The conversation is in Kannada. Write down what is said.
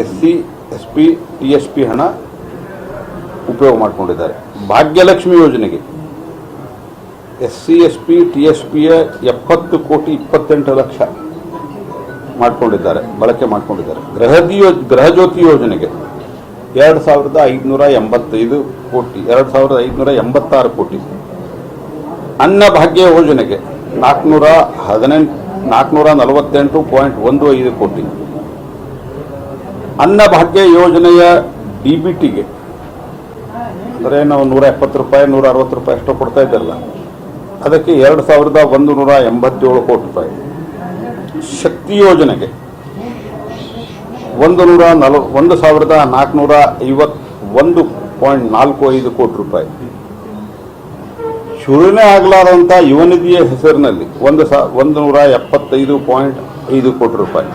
SC, SP, TSP ಹಣ ಉಪಯೋಗ ಮಾಡಿಕೊಂಡಿದ್ದಾರೆ. ಭಾಗ್ಯಲಕ್ಷ್ಮಿ ಯೋಜನೆಗೆ SC, SP, TSPಯ 70 ಕೋಟಿ 28 ಲಕ್ಷ ಮಾಡಿಕೊಂಡಿದ್ದಾರೆ, ಬಳಕೆ ಮಾಡಿಕೊಂಡಿದ್ದಾರೆ. ಗೃಹಜ್ಯೋತಿ ಯೋಜನೆಗೆ 2585 ಕೋಟಿ, 2586 ಕೋಟಿ. ಅನ್ನಭಾಗ್ಯ ಯೋಜನೆಗೆ 448.15 ಕೋಟಿ. ಅನ್ನಭಾಗ್ಯ ಯೋಜನೆಯ DBTಗೆ ಅಂದರೆ ನಾವು 170 ರೂಪಾಯಿ 160 ರೂಪಾಯಿ ಅಷ್ಟು ಕೊಡ್ತಾ ಇದ್ದಲ್ಲ, ಅದಕ್ಕೆ 2187 ಕೋಟಿ ರೂಪಾಯಿ. ಶಕ್ತಿ ಯೋಜನೆಗೆ 1451.45 ಕೋಟಿ ರೂಪಾಯಿ. ಶೂನ್ಯ ಆಗಲಾರಂಥ ಯುವ ನಿಧಿಯ ಹೆಸರಿನಲ್ಲಿ 175.5 ಕೋಟಿ ರೂಪಾಯಿ.